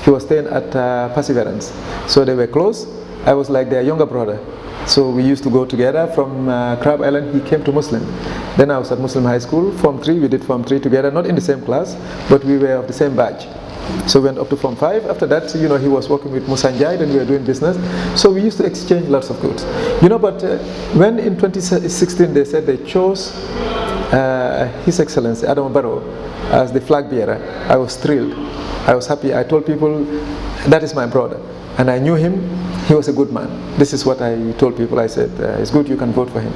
[SPEAKER 2] He was staying at Perseverance. So they were close. I was like their younger brother. So we used to go together from Crab Island. He came to Muslim. Then I was at Muslim High School, Form 3. We did Form 3 together, not in the same class, but we were of the same batch. So we went up to Form 5. After that, he was working with Musanjai, then we were doing business. So we used to exchange lots of goods. But when in 2016 they said they chose His Excellency Adam Barrow as the flag bearer, I was thrilled. I was happy. I told people, that is my brother. And I knew him. He was a good man. This is what I told people. I said, it's good, you can vote for him.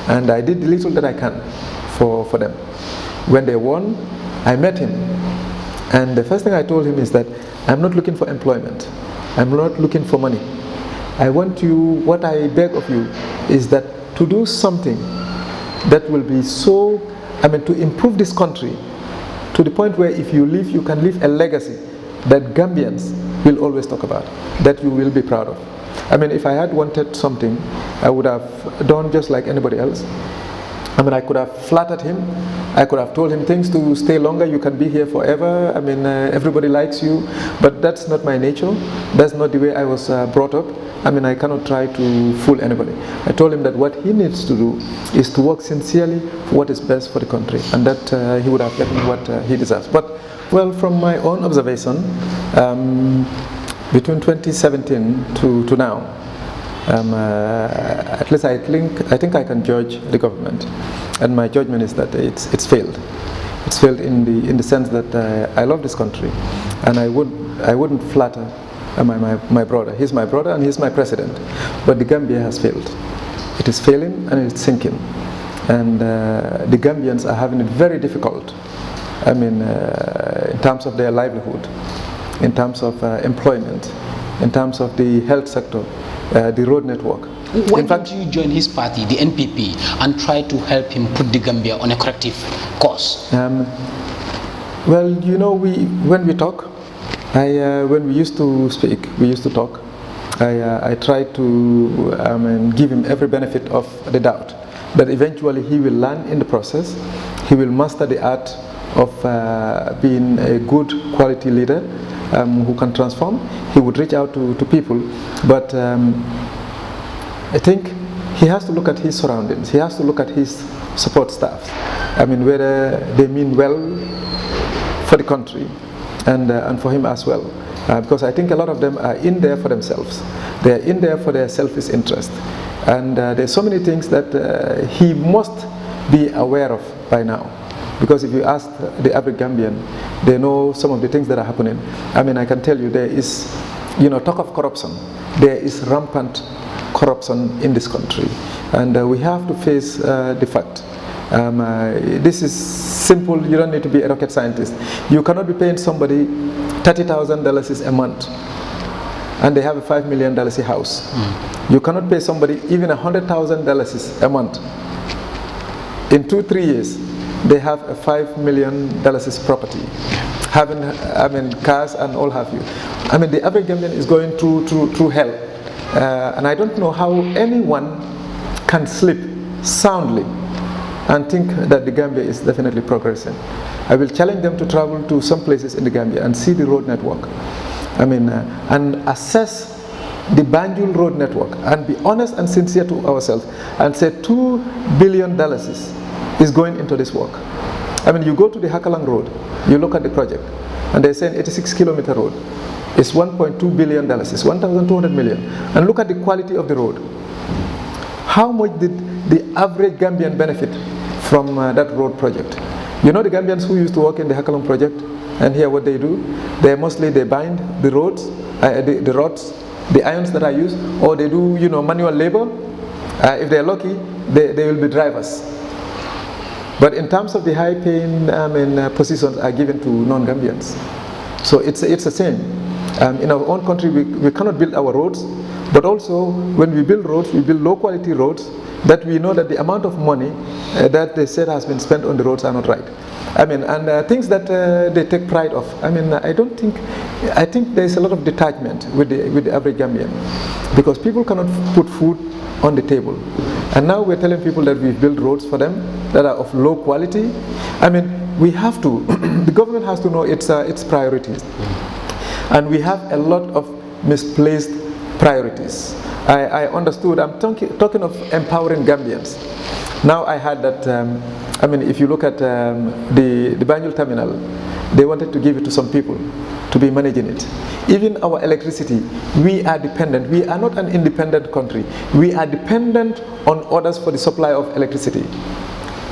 [SPEAKER 2] And I did the little that I can for them. When they won, I met him. And the first thing I told him is that I'm not looking for employment. I'm not looking for money. I want you, what I beg of you is that to do something that will be so, to improve this country to the point where if you leave, you can leave a legacy that Gambians will always talk about, that you will be proud of. If I had wanted something, I would have done just like anybody else. I could have flattered him. I could have told him things to stay longer. You can be here forever. Everybody likes you. But that's not my nature. That's not the way I was brought up. I cannot try to fool anybody. I told him that what he needs to do is to work sincerely for what is best for the country, and that he would have gotten what he deserves. But, well, from my own observation, between 2017 to now, at least I think I can judge the government, and my judgment is that it's failed. It's failed in the sense that I love this country, and I wouldn't flatter my brother. He's my brother and he's my president, but the Gambia has failed. It is failing and it's sinking, and the Gambians are having it very difficult. I mean, in terms of their livelihood, in terms of employment, in terms of the health sector, the road network.
[SPEAKER 1] Why did you join his party, the NPP, and try to help him put the Gambia on a corrective course?
[SPEAKER 2] Well, you know, when we talk, when we used to speak, we used to talk. I tried to give him every benefit of the doubt, that eventually he will learn in the process. He will master the art of being a good quality leader who can transform. He would reach out to people, but I think he has to look at his surroundings. He has to look at his support staff. I mean, whether they mean well for the country and for him as well. Because I think a lot of them are in there for themselves. They are in there for their selfish interest. And there's so many things that he must be aware of by now. Because if you ask the average Gambian, they know some of the things that are happening. I mean, I can tell you there is, talk of corruption. There is rampant corruption in this country. And we have to face the fact. This is simple. You don't need to be a rocket scientist. You cannot be paying somebody $30,000 a month and they have a $5 million house. You cannot pay somebody even $100,000 a month. In 2-3 years, they have a $5 million property, having cars and all have you. I mean, the average Gambian is going through hell, and I don't know how anyone can sleep soundly and think that the Gambia is definitely progressing. I will challenge them to travel to some places in the Gambia and see the road network. I mean, and assess the Banjul road network and be honest and sincere to ourselves and say $2 billion is going into this work. I mean, you go to the Hakalang road, you look at the project, and they say an 86-kilometer road. It's $1.2 billion, it's 1,200 million. And look at the quality of the road. How much did the average Gambian benefit from that road project? You know the Gambians who used to work in the Hakalang project, and here what they do? They bind the roads, the rods, the irons that are used, or they do manual labor. If they're lucky, they will be drivers. But in terms of the high-paying positions are given to non-Gambians. So it's the same. In our own country, we cannot build our roads, but also when we build roads, we build low-quality roads that we know that the amount of money that they said has been spent on the roads are not right. I mean, and things that they take pride of. I mean, I think there's a lot of detachment with the average Gambian, because people cannot put food on the table. And now we're telling people that we've built roads for them that are of low quality. I mean, we have to, the government has to know its priorities. And we have a lot of misplaced priorities. I understood, I'm talking of empowering Gambians. Now I heard that, if you look at the Banjul terminal, they wanted to give it to some people to be managing it. Even our electricity, we are dependent. We are not an independent country. We are dependent on others for the supply of electricity.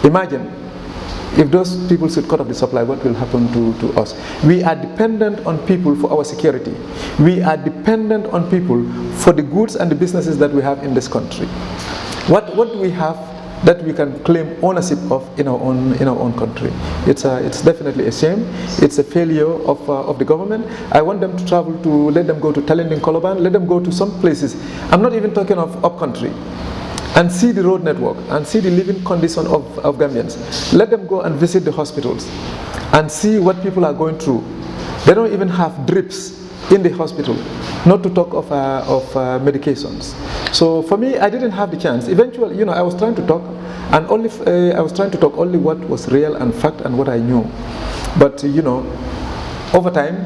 [SPEAKER 2] Imagine if those people should cut off the supply, what will happen to us? We are dependent on people for our security. We are dependent on people for the goods and the businesses that we have in this country. What do we have that we can claim ownership of in our own country? It's definitely a shame. It's a failure of the government. I want them to travel to, let them go to Talending, Koloban, let them go to some places. I'm not even talking of up-country. And see the road network and see the living condition of Gambians. Let them go and visit the hospitals and see what people are going through. They don't even have drips in the hospital, not to talk of medications. So for me, I didn't have the chance. Eventually, I was trying to talk, and I was trying to talk only what was real and fact and what I knew. But over time,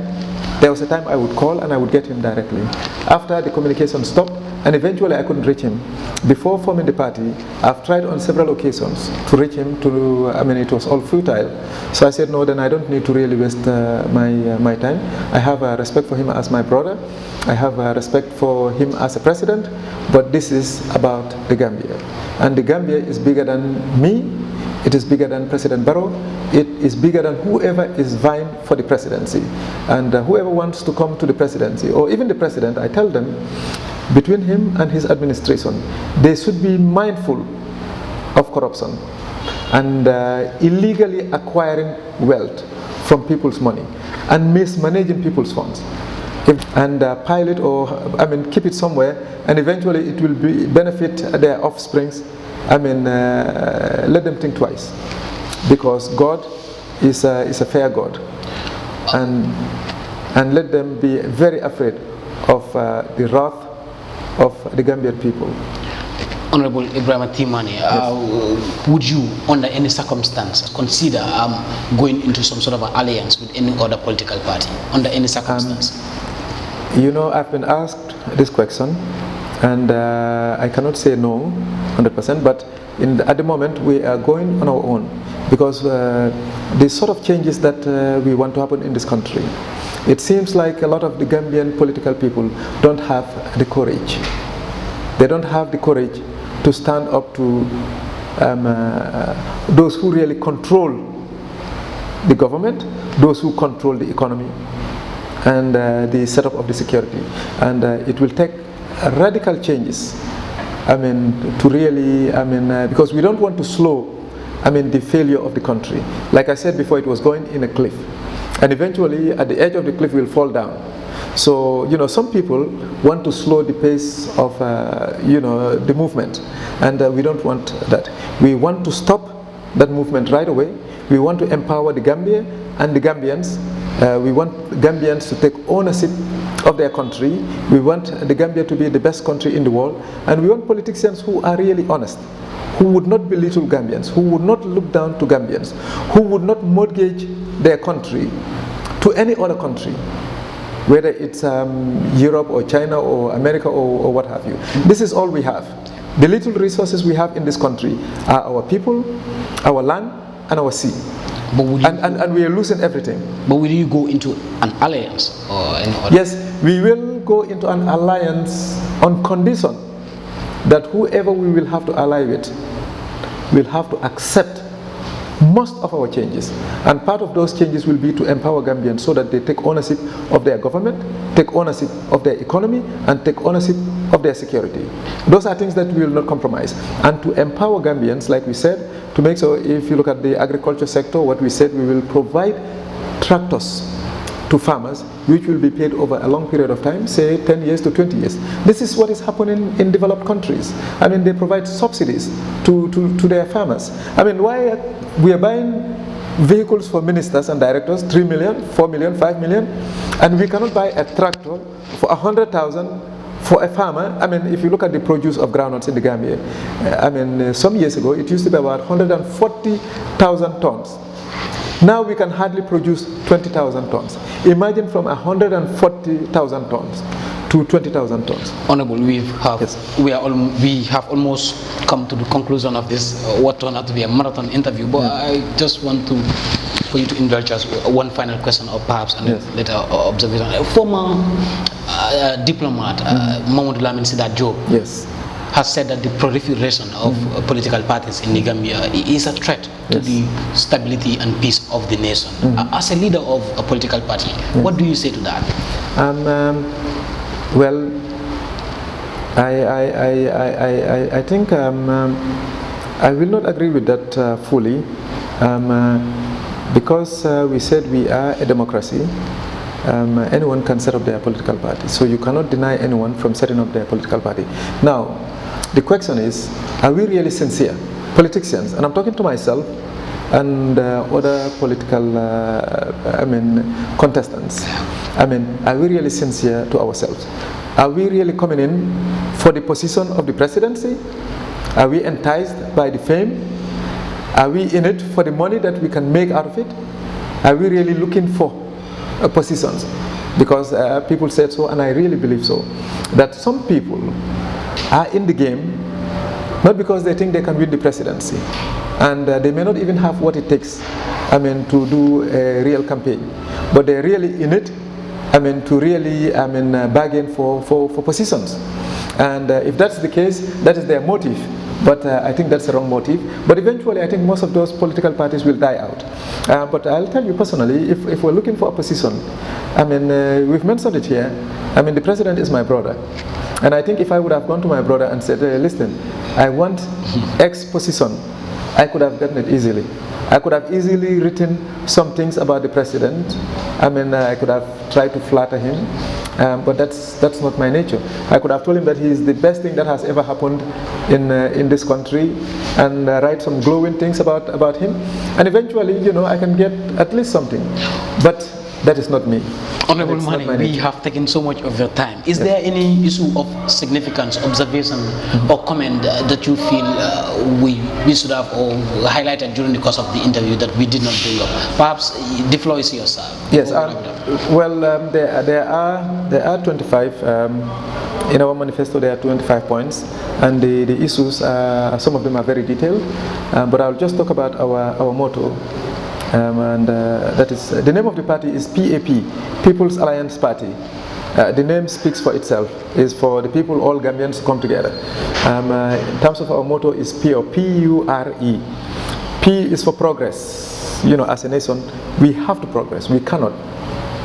[SPEAKER 2] there was a time I would call and I would get him directly. After the communication stopped, and eventually I couldn't reach him. Before forming the party, I've tried on several occasions to reach him. It was all futile. So I said, no, then I don't need to really waste my time. I have respect for him as my brother. I have respect for him as a president, but this is about the Gambia. And the Gambia is bigger than me. It is bigger than President Barrow. It is bigger than whoever is vying for the presidency. And whoever wants to come to the presidency, or even the president, I tell them, between him and his administration, they should be mindful of corruption and illegally acquiring wealth from people's money and mismanaging people's funds. And pile it, or keep it somewhere, and eventually it will benefit their offsprings. Let them think twice, because God is a fair God, and let them be very afraid of the wrath of the Gambian people.
[SPEAKER 1] Honorable Ebrima Manneh, yes. Would you, under any circumstance, consider going into some sort of an alliance with any other political party, under any circumstance?
[SPEAKER 2] I've been asked this question, and I cannot say no 100%, but at the moment we are going on our own, because the sort of changes that we want to happen in this country, it seems like a lot of the Gambian political people don't have the courage. They don't have the courage to stand up to those who really control the government, those who control the economy, and the setup of the security. And it will take radical changes, to really, because we don't want to slow, the failure of the country. Like I said before, it was going in a cliff, and eventually at the edge of the cliff will fall down. So, some people want to slow the pace of, the movement, and we don't want that. We want to stop that movement right away. We want to empower the Gambia and the Gambians. We want Gambians to take ownership of their country. We want the Gambia to be the best country in the world, and we want politicians who are really honest, who would not belittle Gambians, who would not look down to Gambians, who would not mortgage their country to any other country, whether it's Europe or China or America or what have you. This is all we have. The little resources we have in this country are our people, our land, and our sea. But and we are losing everything.
[SPEAKER 1] But will you go into an alliance or any other?
[SPEAKER 2] Yes, we will go into an alliance on condition that whoever we will have to ally with will have to accept most of our changes. And part of those changes will be to empower Gambians so that they take ownership of their government, take ownership of their economy, and take ownership of their security. Those are things that we will not compromise. And to empower Gambians, like we said, to make sure, if you look at the agriculture sector, what we said, we will provide tractors to farmers, which will be paid over a long period of time, say 10 years to 20 years. This is what is happening in developed countries. They provide subsidies to their farmers. Why we are buying vehicles for ministers and directors, 3 million, 4 million, 5 million, and we cannot buy a tractor for 100,000 for a farmer. If you look at the produce of groundnuts in the Gambia, some years ago it used to be about 140,000 tons. Now we can hardly produce 20,000 tons. Imagine from 140,000 tons to 20,000 tons.
[SPEAKER 1] Honorable, we have almost come to the conclusion of this, what turned out to be a marathon interview, but I just want for you to indulge us with one final question, or perhaps a later observation. A former diplomat, Mamadou Lamin Sidat Job, has said that the proliferation of political parties in the Gambia is a threat to the stability and peace of the nation. As a leader of a political party, what do you say to that?
[SPEAKER 2] Well, I think I will not agree with that fully, because we said we are a democracy. Anyone can set up their political party, so you cannot deny anyone from setting up their political party. Now, the question is, are we really sincere politicians? And I'm talking to myself and other political contestants. Are we really sincere to ourselves? Are we really coming in for the position of the presidency? Are we enticed by the fame? Are we in it for the money that we can make out of it? Are we really looking for positions? Because people said so, and I really believe so, that some people are in the game not because they think they can win the presidency, and they may not even have what it takes, to do a real campaign, but they're really in it, to really, bargain for positions. And if that's the case, that is their motive. But I think that's the wrong motive. But eventually, I think most of those political parties will die out. But I'll tell you personally, if we're looking for a position, we've mentioned it here. The president is my brother. And I think if I would have gone to my brother and said, hey, listen, I want X position, I could have gotten it easily. I could have easily written some things about the president. I could have tried to flatter him. But that's not my nature. I could have told him that he is the best thing that has ever happened in this country, and write some glowing things about him, and eventually, I can get at least something. But that is not me.
[SPEAKER 1] Honorable Manneh, we have taken so much of your time. Is there any issue of significance, observation, or comment that you feel we should have or highlighted during the course of the interview that we did not bring up? Perhaps the floor is yours, sir.
[SPEAKER 2] Yes. There are 25 in our manifesto. There are 25 points, and the issues, some of them are very detailed. But I'll just talk about our motto. That is, the name of the party is PAP, People's Alliance Party. The name speaks for itself. It's for the people, all Gambians, come together. In terms of our motto is P, or P-U-R-E. P is for progress. As a nation, we have to progress. We cannot.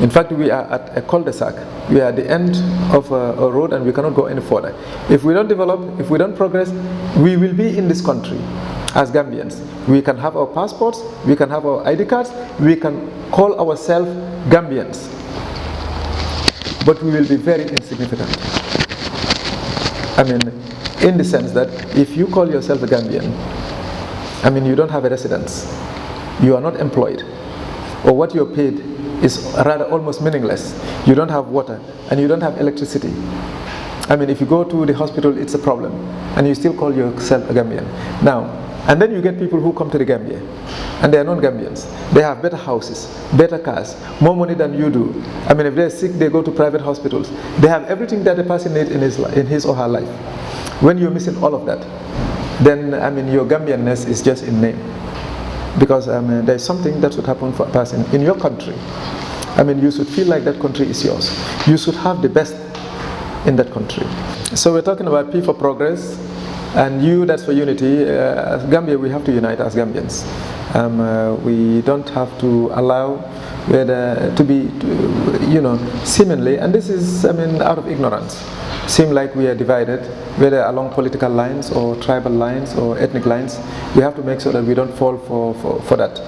[SPEAKER 2] In fact, we are at a cul-de-sac. We are at the end of a road, and we cannot go any further. If we don't develop, if we don't progress, we will be in this country as Gambians. We can have our passports, we can have our ID cards, we can call ourselves Gambians, but we will be very insignificant. In the sense that if you call yourself a Gambian, you don't have a residence, you are not employed, or what you're paid is rather almost meaningless. You don't have water, and you don't have electricity. If you go to the hospital, it's a problem, and you still call yourself a Gambian. Now, and then you get people who come to the Gambia, and they are not Gambians. They have better houses, better cars, more money than you do. If they're sick, they go to private hospitals. They have everything that a person needs in his or her life. When you're missing all of that, then your Gambianness is just in name. Because there's something that should happen for a person in your country. You should feel like that country is yours. You should have the best in that country. So we're talking about P for progress, and U, that's for unity. As Gambia, we have to unite as Gambians. We don't have to allow to be, seemingly, and this is, out of ignorance, seem like we are divided, whether along political lines or tribal lines or ethnic lines. We have to make sure that we don't fall for that.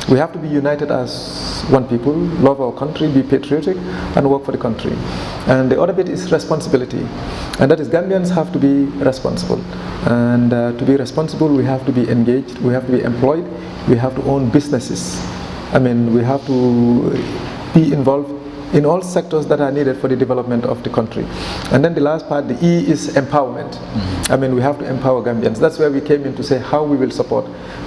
[SPEAKER 2] We have to be united as one people, love our country, be patriotic, and work for the country. And the other bit is responsibility, and that is Gambians have to be responsible. And to be responsible, we have to be engaged, we have to be employed, we have to own businesses. We have to be involved in all sectors that are needed for the development of the country. And then the last part, the E, is empowerment. We have to empower Gambians. That's where we came in to say how we will support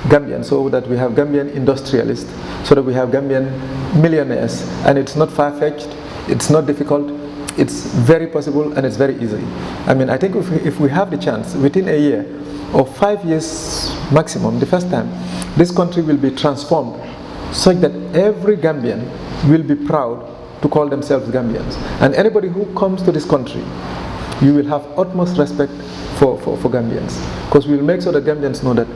[SPEAKER 2] Gambians, so that we have Gambian industrialists, so that we have Gambian millionaires. And it's not far-fetched, it's not difficult, it's very possible, and it's very easy. I think if we have the chance, within a year or 5 years maximum, the first time, this country will be transformed such that every Gambian will be proud to call themselves Gambians. And anybody who comes to this country, you will have utmost respect for Gambians, because we will make sure that Gambians know that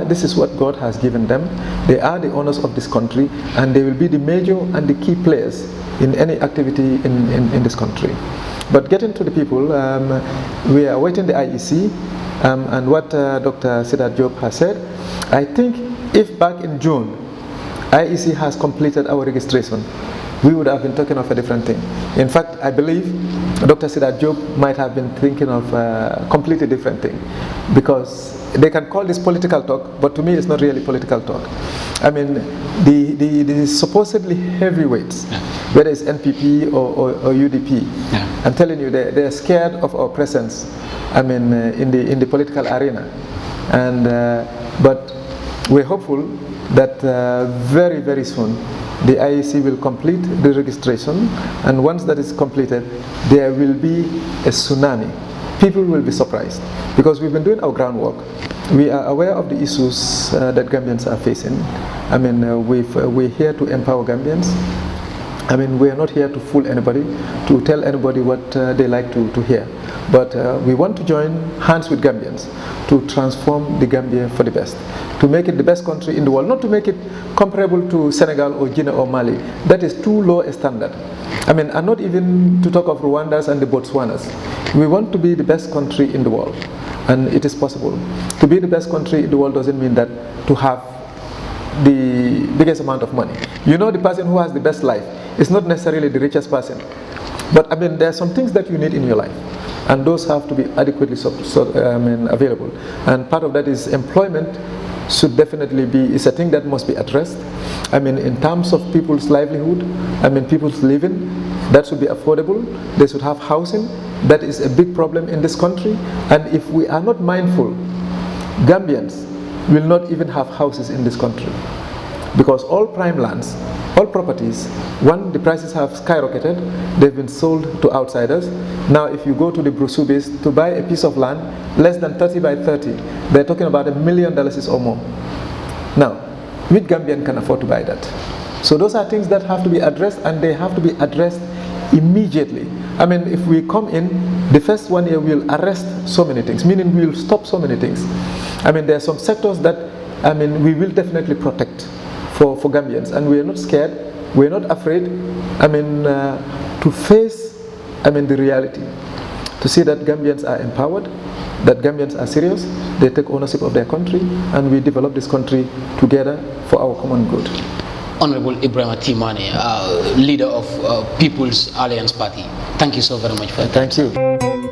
[SPEAKER 2] this is what God has given them, they are the owners of this country, and they will be the major and the key players in any activity in this country. But getting to the people, we are awaiting the IEC, and what Dr. Sidat Job has said. I think if back in June, IEC has completed our registration, we would have been talking of a different thing. In fact, I believe Dr. Sidat Job might have been thinking of a completely different thing, because they can call this political talk, but to me it's not really political talk. The supposedly heavyweights, whether it's NPP or UDP, I'm telling you, they're scared of our presence in the political arena. But we're hopeful that very, very soon the IEC will complete the registration, and once that is completed, there will be a tsunami people will be surprised, because we've been doing our groundwork. We are aware of the issues that Gambians are facing. I mean, we're here to empower Gambians. I mean, we are not here to fool anybody, to tell anybody what they like to hear. But we want to join hands with Gambians to transform the Gambia for the best, to make it the best country in the world, not to make it comparable to Senegal or Guinea or Mali. That is too low a standard. I mean, and not even to talk of Rwandas and the Botswanas. We want to be the best country in the world, and it is possible. To be the best country in the world doesn't mean that to have the biggest amount of money. You know, the person who has the best life is not necessarily the richest person. But I mean, there are some things that you need in your life, and those have to be adequately available. And part of that is employment should definitely be, is a thing that must be addressed. I mean, in terms of people's livelihood, I mean, people's living, that should be affordable. They should have housing. That is a big problem in this country. And if we are not mindful, Gambians will not even have houses in this country. Because all prime lands, all properties, one, the prices have skyrocketed. They've been sold to outsiders. Now, if you go to the Brusubis to buy a piece of land less than 30 by 30, they're talking about $1 million or more. Now, which Gambian can afford to buy that? So those are things that have to be addressed, and they have to be addressed immediately. I mean, if we come in, the first 1 year we'll arrest so many things, meaning we'll stop so many things. I mean, there are some sectors that, I mean, we will definitely protect for Gambians, and we are not scared, we are not afraid, I mean, to face, I mean, the reality, to see that Gambians are empowered, that Gambians are serious, they take ownership of their country, and we develop this country together for our common good.
[SPEAKER 1] Honorable Ebrima T. Manneh, leader of People's Alliance Party, thank you so very much for that.
[SPEAKER 2] Thank you.